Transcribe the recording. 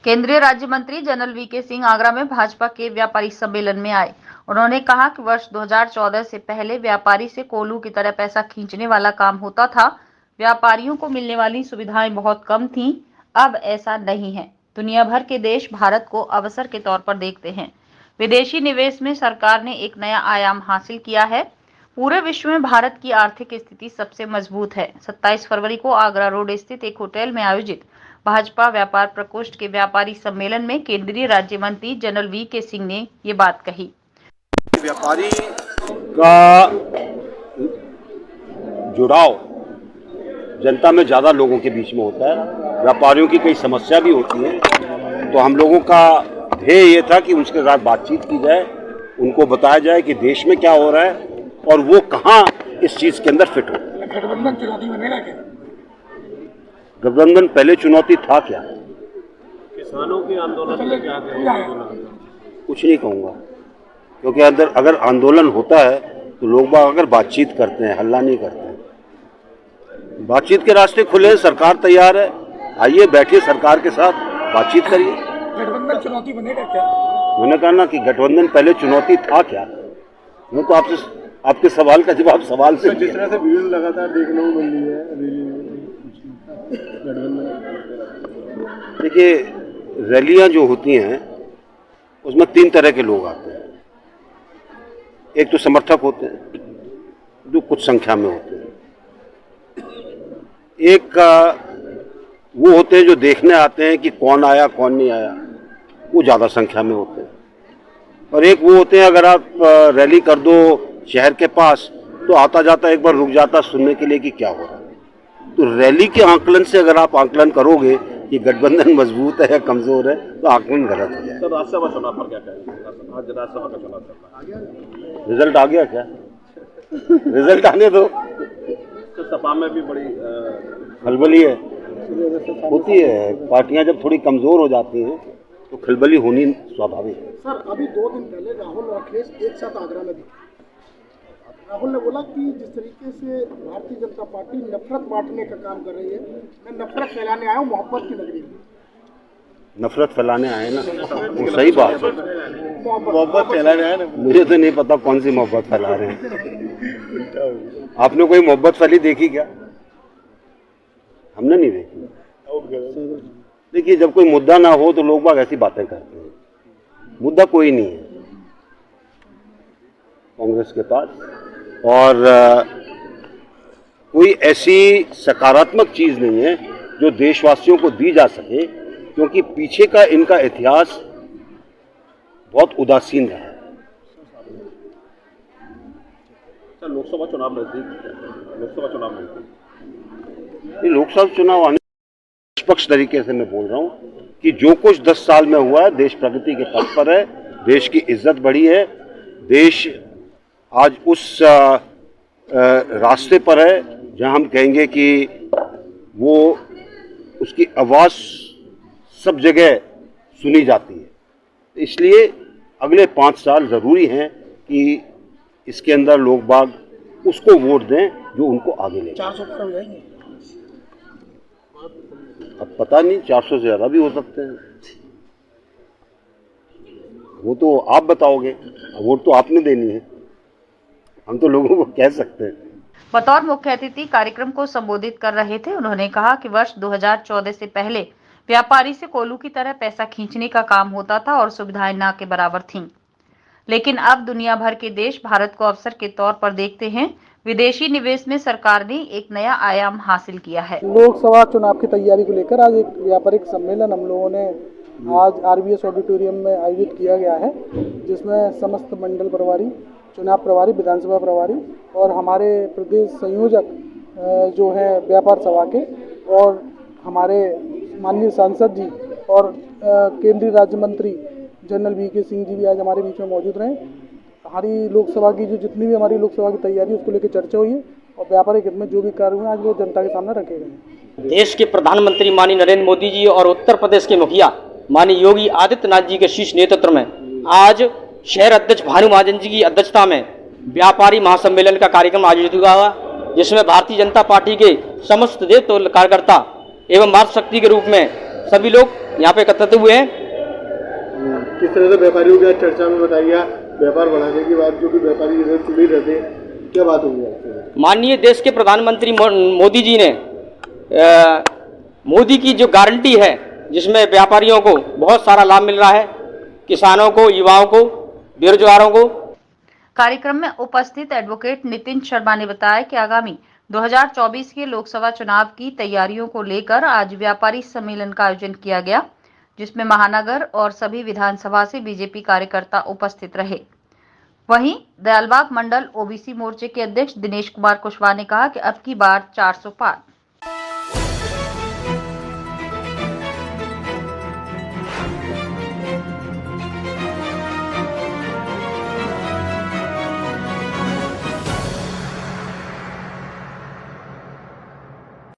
केंद्रीय राज्य मंत्री जनरल वीके सिंह आगरा में भाजपा के व्यापारी सम्मेलन में आए। उन्होंने कहा कि वर्ष 2014 से पहले व्यापारी से कोल्हू की तरह पैसा खींचने वाला काम होता था। व्यापारियों को मिलने वाली सुविधाएं बहुत कम थीं। अब ऐसा नहीं है। दुनिया भर के देश भारत को अवसर के तौर पर देखते हैं। विदेशी निवेश में सरकार ने एक नया आयाम हासिल किया है। पूरे विश्व में भारत की आर्थिक स्थिति सबसे मजबूत है। 27 फरवरी को आगरा रोड स्थित एक होटल में आयोजित भाजपा व्यापार प्रकोष्ठ के व्यापारी सम्मेलन में केंद्रीय राज्य मंत्री जनरल वीके सिंह ने ये बात कही। व्यापारी का जुड़ाव जनता में ज़्यादा लोगों के बीच में होता है। व्यापारियों की कई समस्या भी होती है, तो हम लोगों का ध्येय ये था कि उनके साथ बातचीत की जाए, उनको बताया जाए कि देश में क्या हो रहा है और वो कहाँ इस चीज़ के अंदर फिट हो। गठबंधन चुनौती बनेगा क्या? गठबंधन पहले चुनौती था क्या? किसानों के आंदोलन में क्या कुछ नहीं कहूँगा, क्योंकि अगर आंदोलन होता है तो लोग बाग अगर बातचीत करते हैं, हल्ला नहीं करते हैं। बातचीत के रास्ते खुले हैं, सरकार तैयार है। आइए बैठिए, सरकार के साथ बातचीत करिए। गठबंधन चुनौती बनेगा क्या? मैंने कहा ना कि गठबंधन पहले चुनौती था क्या। मैं तो आपके सवाल का जवाब सवाल से जिस तरह से भीड़ लगातार देखने को मिल रही है देखिए, रैलियां जो होती हैं उसमें 3 तरह के लोग आते हैं। एक तो समर्थक होते हैं जो कुछ संख्या में होते हैं, एक वो होते हैं जो देखने आते हैं कि कौन आया कौन नहीं आया, वो ज़्यादा संख्या में होते हैं, और एक वो होते हैं अगर आप रैली कर दो शहर के पास तो आता जाता एक बार रुक जाता सुनने के लिए कि क्या हो रहा है। तो रैली के आंकलन से अगर आप आंकलन करोगे कि गठबंधन मजबूत है या कमजोर है तो आंकलन गलत हो जाए। सर, राज्यसभा चुनाव पर क्या कहेंगे? आज राज्यसभा का चुनाव चल रहा है, रिजल्ट आ गया क्या? रिजल्ट आने दो। तो सपा में भी बड़ी खलबली है, होती है। पार्टियां जब थोड़ी कमजोर हो जाती हैं तो खलबली होनी स्वाभाविक है। सर, अभी 2 दिन पहले राहुल और अखिलेश एक साथ आगरा में दिखे। राहुल ने बोला कि जिस तरीके से भारतीय जनता पार्टी नफरत बांटने का काम कर रही है, मैं नफरत फैलाने आया हूँ मोहब्बत की नगरी में। नफरत फैलाने आए ना, वो सही बात है। मोहब्बत फैलाने आए ना। मुझे तो नहीं पता कौन सी मोहब्बत फैला रहे हैं। आपने कोई मोहब्बत फैली देखी क्या? हमने नहीं देखी। देखिए, जब कोई मुद्दा ना हो तो लोग बाग ऐसी बातें करते हैं। मुद्दा कोई नहीं है कांग्रेस के पास, और कोई ऐसी सकारात्मक चीज नहीं है जो देशवासियों को दी जा सके, क्योंकि पीछे का इनका इतिहास बहुत उदासीन रहा है। सर, लोकसभा चुनाव नजदीक, लोकसभा चुनाव आने निष्पक्ष तरीके से मैं बोल रहा हूँ कि जो कुछ 10 साल में हुआ है, देश प्रगति के पथ पर है, देश की इज्जत बढ़ी है, देश आज उस रास्ते पर है जहां हम कहेंगे कि वो उसकी आवाज़ सब जगह सुनी जाती है। इसलिए अगले 5 साल ज़रूरी हैं कि इसके अंदर लोग बाग उसको वोट दें जो उनको आगे ले। 400 पार हो जाएंगे। अब पता नहीं, 400 से ज़्यादा भी हो सकते हैं, वो तो आप बताओगे। वोट तो आपने देनी है, हम तो लोगों को कह सकते हैं। बतौर मुख्य अतिथि कार्यक्रम को संबोधित कर रहे थे। उन्होंने कहा कि वर्ष 2014 से पहले व्यापारी से कोल्हू की तरह पैसा खींचने का काम होता था और सुविधाएं ना के बराबर थीं। लेकिन अब दुनिया भर के देश भारत को अवसर के तौर पर देखते हैं। विदेशी निवेश में सरकार ने एक नया आयाम हासिल किया है। लोकसभा चुनाव की तैयारी को लेकर आज एक व्यापारिक सम्मेलन हम लोगों ने आज आरबीएस ऑडिटोरियम में आयोजित किया गया है, जिसमें समस्त मंडल प्रभारी, चुनाव प्रभारी, विधानसभा प्रभारी और हमारे प्रदेश संयोजक जो हैं व्यापार सभा के, और हमारे माननीय सांसद जी और केंद्रीय राज्य मंत्री जनरल वीके सिंह जी भी आज हमारे बीच में मौजूद रहे। हमारी लोकसभा की जितनी भी हमारी लोकसभा की तैयारी उसको लेकर चर्चा हुई है, और व्यापारिक हित में जो भी कार्य हुए आज वो जनता के सामने रखे गए। देश के प्रधानमंत्री माननीय नरेंद्र मोदी जी और उत्तर प्रदेश के मुखिया माननीय योगी आदित्यनाथ जी के शीर्ष नेतृत्व में आज शहर अध्यक्ष भानु महाजन जी की अध्यक्षता में व्यापारी महासम्मेलन का कार्यक्रम आयोजित हुआ, जिसमें भारतीय जनता पार्टी के समस्त देव कार्यकर्ता एवं मातृशक्ति के रूप में सभी लोग यहाँ पे एकत्रित हुए हैं। किस तरह से व्यापारियों के चर्चा में बताइए, व्यापार बढ़ाने की बात, जो कि व्यापारी इधर चुनी रहते, क्या बात होगी आपसे? माननीय देश के प्रधानमंत्री मोदी जी ने मोदी की जो गारंटी है, जिसमें व्यापारियों को बहुत सारा लाभ मिल रहा है, किसानों को, युवाओं को, बेरोजगारों को। कार्यक्रम में उपस्थित एडवोकेट नितिन शर्मा ने बताया कि आगामी 2024 के लोकसभा चुनाव की तैयारियों को लेकर आज व्यापारी सम्मेलन का आयोजन किया गया, जिसमें महानगर और सभी विधानसभा से बीजेपी कार्यकर्ता उपस्थित रहे। वहीं दयालबाग मंडल ओबीसी मोर्चे के अध्यक्ष दिनेश कुमार कुशवाहा ने कहा कि अब की बार 400 पार।